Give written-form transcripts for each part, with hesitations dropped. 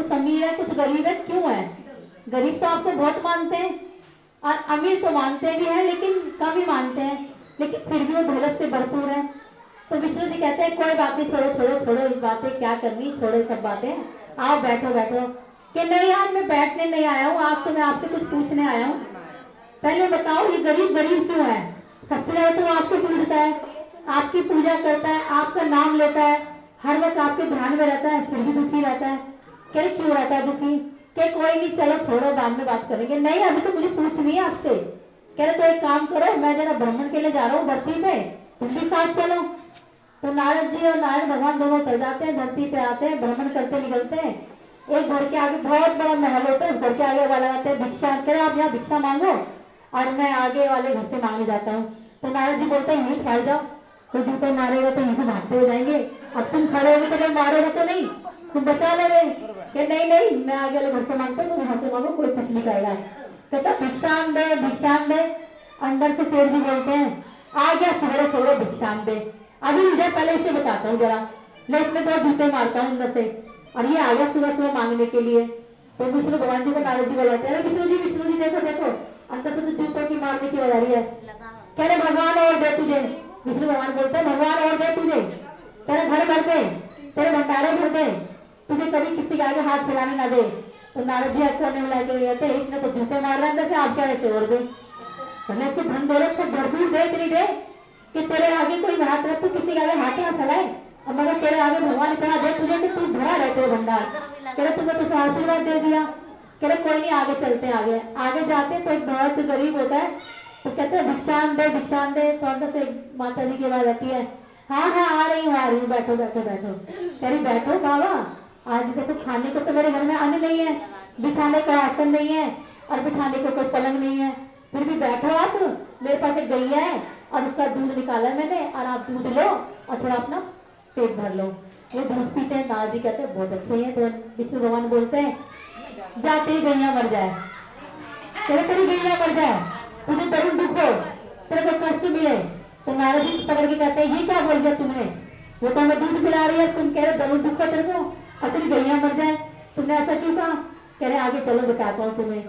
कुछ अमीर है कुछ गरीब है, क्यों है? गरीब तो आपको बहुत मानते हैं और अमीर तो मानते भी हैं लेकिन कम ही मानते हैं, लेकिन फिर भी वो दौलत से भरपूर है। तो विष्णु जी कहते हैं कोई बात नहीं, छोड़ो छोड़ो छोड़ो, इस बातें क्या करनी, छोड़ो सब बातें, आओ बैठो बैठो। कि नहीं यार मैं बैठने नहीं आया हूँ, आप तो मैं आपसे कुछ पूछने आया हूँ। पहले बताओ ये गरीब गरीब क्यों है? सबसे ज्यादा तो आपको पूजता है, आपकी पूजा करता है, आपका नाम लेता है, हर वक्त आपके ध्यान में रहता है, फिर भी दुखी रहता है। कह रहे क्यों रहता है दुखी? के कोई नहीं, चलो छोड़ो बाद में बात करेंगे। नहीं अभी तो मुझे पूछनी है आपसे। कह रहे तो एक काम करो, मैं जरा भ्रमण के लिए जा रहा हूँ धरती पे, तुम भी साथ चलो। तो नारद जी और नारायण भगवान दोनों उतर जाते हैं, धरती पे आते हैं, भ्रमण करते निकलते हैं। एक घर के आगे बहुत बड़ा महल होता है, उस घर के आगे वाला आते हैं भिक्षा, कह रहे आप यहाँ भिक्षा मांगो और मैं आगे वाले घर से मांगने जाता हूँ। तो नारद जी बोलते हैं यहीं ठहर जाओ, कोई जूते मारेगा तो यहीं से भागते हो जाएंगे, अब तुम खड़े होगे तो कोई मारेगा तो नहीं, तुम बचा लोगे। कि नहीं नहीं मैं आगे वाले घर से मांगता हूँ, तुम यहाँ से मांगो, कोई कुछ नहीं कहेगा। कहता भिक्षाम दे भिक्षाम दे। अंदर से सेठ जी बोलते हैं आ गया सवेरे सवेरे भिक्षाम दे। अभी मुझे पहले इसे बताता हूँ जरा, ले इसमें दो जूते मारता हूँ अंदर से, और ये आ गया सुबह सुबह मांगने के लिए। तो विष्णु भगवान जी को नारद जी बुलाते हैं, विष्णु जी देखो देखो अंदर से तो जूतों की मारने की बजा रही है। कह रहे भगवान और दे तुझे। विष्णु भगवान बोलते हैं भगवान और दे तुझे, तेरे घर भर दे, तेरे भंडारे भर दे, तुझे कभी किसी के आगे हाथ फैलाने ना दे। तो नारद जी कोने में लाके कहते हैं इसने तो जूते मार रहा है अंदर से, आप क्या ऐसे और दे? इसको धन दौलत सब भरपूर दे इतनी दे कि तेरे आगे कोई हाथ रख, तू किसी के आगे हाथ ना फैलाए, और मगर तेरे आगे भगवान इतना दे तुझे कि तू भरा रहे तेरे भंडार। कह रहे तुम्हें तो आशीर्वाद दे दिया। कह रहे कोई नहीं आगे चलते, आगे आगे जाते तो एक बहुत गरीब होता है, तो कहते हैं भिक्षान दे भिक्षान दे। तो अंदर से माता जी की आवाज आती है हाँ हाँ आ रही हूँ बैठो बैठो बैठो। कह रही बैठो बाबा, आज देखो खाने को तो मेरे घर में अन्न नहीं है, बिछाने का आसन नहीं है और बिठाने को कोई पलंग नहीं है, फिर भी बैठो आप, मेरे पास एक गैया है और उसका दूध निकाला मैंने, और आप दूध लो और थोड़ा अपना पेट भर लो। ये दूध पीते हैं। नारद जी कहते हैं बहुत अच्छे हैं। तो विष्णु भगवान बोलते हैं जाते ही गैया मर जाए, तेरी गैया मर जाए, तुझे तरुण दुख हो, तेरे को कष्ट मिले। तो नारद जी पकड़ के कहते हैं ये क्या बोल दिया तुमने, वो तो हमें दूध पिला रही है, तुम कह रहे तरुण दुख हो तेरे को और तेरी गैया मर जाए, तुमने ऐसा क्यों कहा? कह रहे आगे चलो बताता हूँ तुम्हें।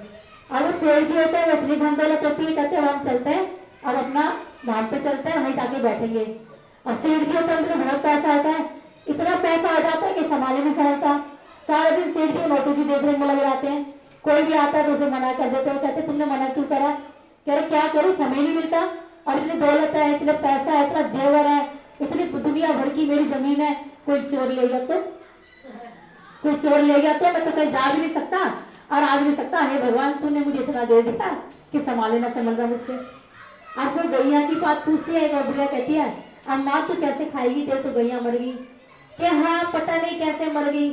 और वो शेर जी होते हैं, वो इतनी धन दौलत होती है, कहते हैं हम चलते हैं और अपना धाम पे चलते हैं, वहीं जाके बैठेंगे। और शेर जी होते हैं उनको बहुत पैसा होता है, इतना पैसा आ जाता है कि संभाले नहीं संभलता। सारा दिन सेठ जी नोटों की देखरेख में लगे रहते हैं, कोई भी आता है तो उसे मना कर देते हैं। कहते तुमने मना क्यों करा? कह रहे क्या करूं, समय नहीं मिलता, और इतनी दौलत है, इतने पैसा है, इतना जेवर है, इतनी दुनिया भर की मेरी जमीन है, कोई चोर ले गया तो मैं तो कहीं जा भी नहीं सकता और आ भी नहीं सकता। हे भगवान तूने मुझे इतना दे दिया कि संभाले ना संभल रहा मुझसे। आपको गैया की बात पूछती है, एक बुढ़िया कहती है अम्मा तू कैसे खाएगी, तेरे तो गैया मर गई। कि हाँ पता नहीं कैसे मर गई,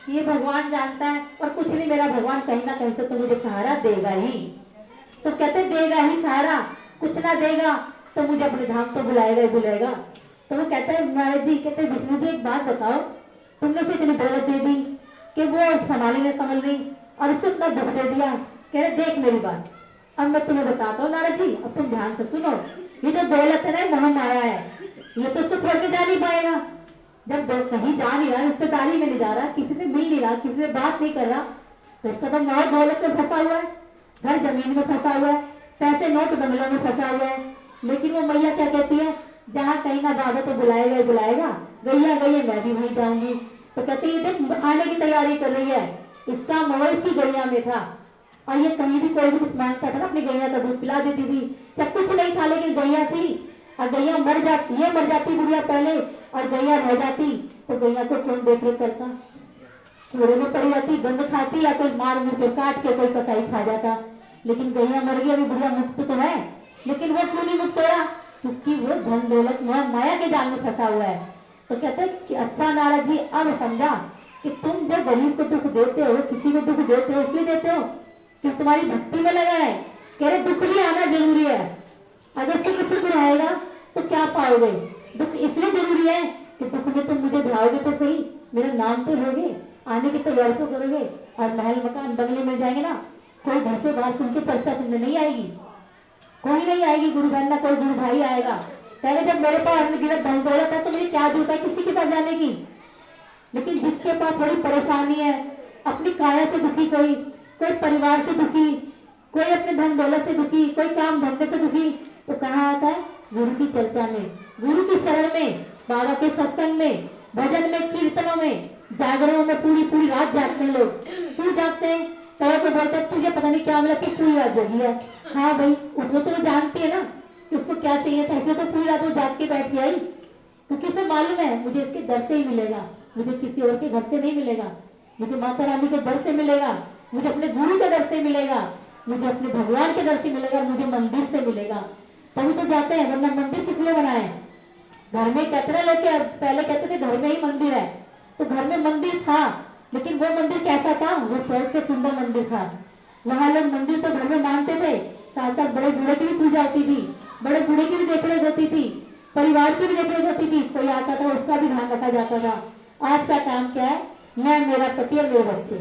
ये भगवान जानता है, और कुछ नहीं मेरा भगवान कहीं ना कहीं से तो मुझे सहारा देगा ही। तो कहते देगा ही सहारा, कुछ ना देगा तो मुझे अपने धाम तो बुलाएगा ही बुलाएगा। तो वो कहते हैं नारद जी कहते विष्णु जी एक बात बताओ, तुमने से इतनी दौलत दे दी कि वो संभाली नहीं समझ नहीं और इससे इतना दुख दे दिया। कह रहे देख मेरी बात, अब मैं तुम्हें बताता हूँ नारद जी, अब तुम ध्यान से सुनो। ये जो दौलत है ना मोह माया है, ये तो उसको छोड़ के जा नहीं पाएगा। जब कहीं जा नहीं रहा, रिश्तेदारी में नहीं जा रहा, किसी से मिल नहीं रहा, किसी से बात नहीं कर रहा, तो इसका तो मोह दौलत में फंसा हुआ है, घर जमीन में फंसा हुआ है, पैसे नोट बंगलों में फंसा हुआ है। लेकिन वो मैया क्या कहती है, जहाँ कहीं ना बाबा तो बुलाएगा ही बुलाएगा, गैया गैया मैं भी वहीं जाऊंगी। तो कहती है देख आने की तैयारी कर रही है, इसका मोह इसकी गैया में था, और ये कहीं भी कोई भी कुछ मांगता था ना अपनी गैया का दूध पिला देती थी। जब कुछ नहीं था लेकिन गैया थी, और गैया मर जाती, ये मर जाती बुढ़िया पहले और गैया रह जाती, तो गैया को कौन देख रेख करता? कूड़े में पड़ी रहती, गंद खाती, या कोई मार मुंह के काट के कोई कसाई खा जाता। लेकिन गैया मर गई, अभी बुढ़िया मुक्त तो है, लेकिन वो क्यों नहीं मुक्त हो रहा? क्योंकि वो धन दौलत माया के जाल में फंसा हुआ है। तो कहते हैं कि अच्छा नारद जी अब समझा कि तुम जो गरीब को दुख देते हो, किसी को दुख देते हो, इसलिए देते हो कि तुम्हारी भक्ति में लगा है। कह रहे दुख भी आना जरूरी है, अगर सुख सुख रहेगा तो क्या पाओगे? दुख इसलिए जरूरी है कि दुख में तुम मुझे ध्याओगे तो सही, मेरा नाम तो लोगे, आने की तैयारी तो करोगे, और महल मकान बंगले मिल जाएंगे ना, कोई घर से बाहर सुन के चर्चा सुनने नहीं आएगी, कोई नहीं आएगी, गुरु बहन ना कोई गुरु भाई आएगा, कहेगा जब मेरे पास गिरत धन दौलत है तो मुझे क्या जरूरत है किसी के पास जाने की। लेकिन जिसके पास थोड़ी परेशानी है, अब अपनी काया से दुखी, कोई कोई परिवार से दुखी, कोई अपने धन दौलत से दुखी, कोई काम धंधे से दुखी, तो कहाँ आता है? गुरु की चर्चा में, गुरु की शरण में, बाबा के सत्संग में, भजन में, कीर्तनों में, जागरणों में पूरी पूरी रात जागते हैं लोग। क्यों जागते हैं? तो बोलते हैं तुझे पता नहीं क्या मिला, तू पूरी रात जगी है। हाँ भाई, उसको तो वो जानती है ना कि उसको क्या चाहिए था, इसलिए तो पूरी रात वो जाग के बैठ गई, क्योंकि उसे मालूम है मुझे इसके दर से ही मिलेगा, मुझे किसी और के घर से नहीं मिलेगा, मुझे माता रानी के दर से मिलेगा, मुझे अपने गुरु के दर से मिलेगा, मुझे अपने भगवान के दर से मिलेगा, मुझे मंदिर से मिलेगा। तभी तो जाते हैं, वरना मंदिर किस लिए बनाए? घर में कहते ना लोग, पहले कहते थे घर में ही मंदिर है, तो घर में मंदिर था, लेकिन वो मंदिर कैसा था? वो स्वर्ग से सुंदर मंदिर था। वहां लोग मंदिर तो घर में मानते थे, साथ साथ बड़े बूढ़े की भी पूजा होती थी, बड़े बूढ़े की भी देखरेख होती थी, परिवार की भी देखरेख होती थी, कोई आता था उसका भी ध्यान रखा जाता था। आज का काम क्या है? मैं, मेरा पति और मेरे बच्चे,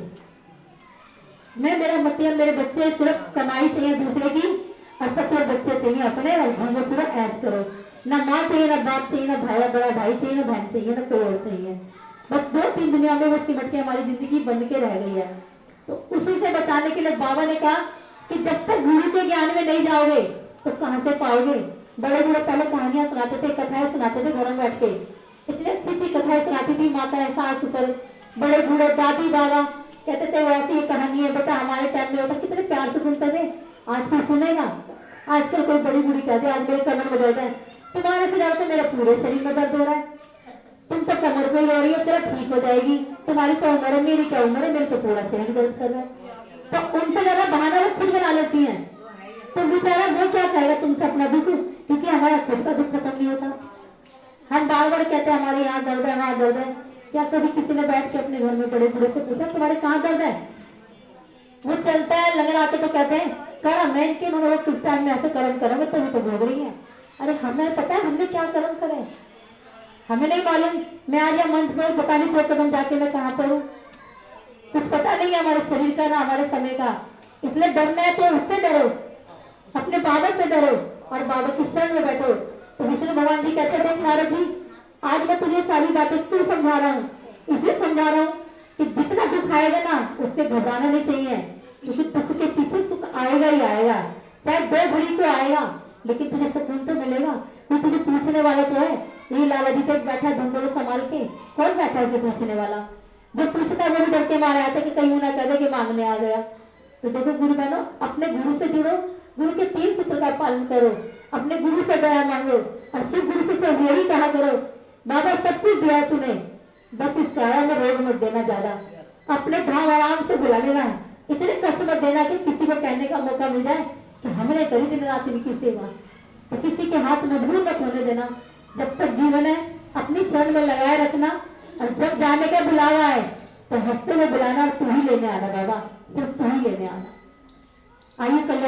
मैं, मेरा पति और मेरे बच्चे, सिर्फ कमाई चाहिए दूसरे की, और पति और बच्चे चाहिए अपने, और घर में पूरा ऐश करो। ना माँ चाहिए, ना बाप चाहिए, ना भाई, बड़ा भाई चाहिए, ना बहन चाहिए, ना कोई और चाहिए। बस 2-3 दुनिया में वो सिमट के हमारी जिंदगी बन के रह गई है। तो उसी से बचाने के लिए बाबा ने कहा कि जब तक गुरु के ज्ञान में नहीं जाओगे तो कहां से पाओगे? बड़े बूढ़े पहले कहानियां सुनाते थे, कथाएं सुनाते थे घर में बैठ के, इतनी अच्छी अच्छी कथाएं सुनाती थी माता, सास ससुर, बड़े बूढ़े, दादी बाबा कहते थे वैसी ये कहानी है बेटा, हमारे टाइम में होता, कितने प्यार से सुनते थे। आज कोई सुनेगा? आजकल कोई बड़ी बूढ़ी कहते हैं आज मेरे कमर में दर्द है, तुम्हारे से ज्यादा तो मेरे पूरे शरीर में दर्द हो रहा है, तुम तो कमर को ही रो रही हो, चलो ठीक हो जाएगी, तुम्हारी तो उम्र है, मेरी क्या उम्र है, मेरे तो पूरा शरीर दर्द कर रहा है। तो उनसे ज्यादा बहाना वो खुद बना लेती हैं। तो बेचारा वो क्या कहेगा तुमसे अपना दुख, क्योंकि हमारा खुद का दुख खत्म नहीं होता। हम बार बार कहते हैं हमारे यहाँ दर्द है, वहां दर्द है। क्या कभी किसी ने बैठ के अपने घर में बड़े बूढ़े से पूछा तुम्हारे कहाँ दर्द है? वो चलता है लंगड़ाते तो कहते हैं करा मैं इनके उन्होंने किस टाइम में ऐसे कर्म करेंगे तभी तो भोग रही है। अरे हमें पता है हमने क्या कर्म करे? हमें नहीं मालूम। मैं आज यहाँ मंच पर पता नहीं 2 कदम जाके मैं कहाँ पर हूँ, कुछ पता नहीं है हमारे शरीर का ना हमारे समय का। इसलिए डरना है तो उससे डरो, अपने बाबा से डरो और बाबा की शरण में बैठो। तो विष्णु भगवान जी कहते थे नारद जी आज मैं तुझे सारी बातें क्यों समझा रहा हूँ? इसलिए समझा रहा हूँ कि जितना दुख आएगा ना उससे घबराना नहीं चाहिए, क्योंकि दुख के पीछे सुख आएगा ही आएगा, चाहे 2 घड़ी को आएगा, लेकिन तुझे सुकून तो मिलेगा। कोई तुझे पूछने वाला तो है? ये लाला जी तक बैठा धंधों संभाल के, कौन बैठा है पूछने वाला? जो पूछता है वो भी डर के मारे आता कि कहीं ना कह दे कि मांगने आ गया। तो देखो गुरु बहनों, अपने गुरु से जुड़ो, गुरु के 3 सूत्र का पालन करो, अपने गुरु से दया मांगो और शिव गुरु से यही कहा करो बाबा सब कुछ दिया तूने, बस इस काया में रोग मत देना ज्यादा, अपने धाम आराम से बुला लेना, इतने कष्ट मत देना कि किसी को कहने का मौका मिल जाए कि हमने करी दिन रात इनकी सेवा। तो किसी के हाथ मजबूर मत होने देना। जब तक जीवन है अपनी शरण में लगाए रखना, और जब जाने का बुलावा है तो हंसते हुए बुलाना और तू ही लेने आना बाबा, सिर्फ तू ही लेने आना। आइए कल्याण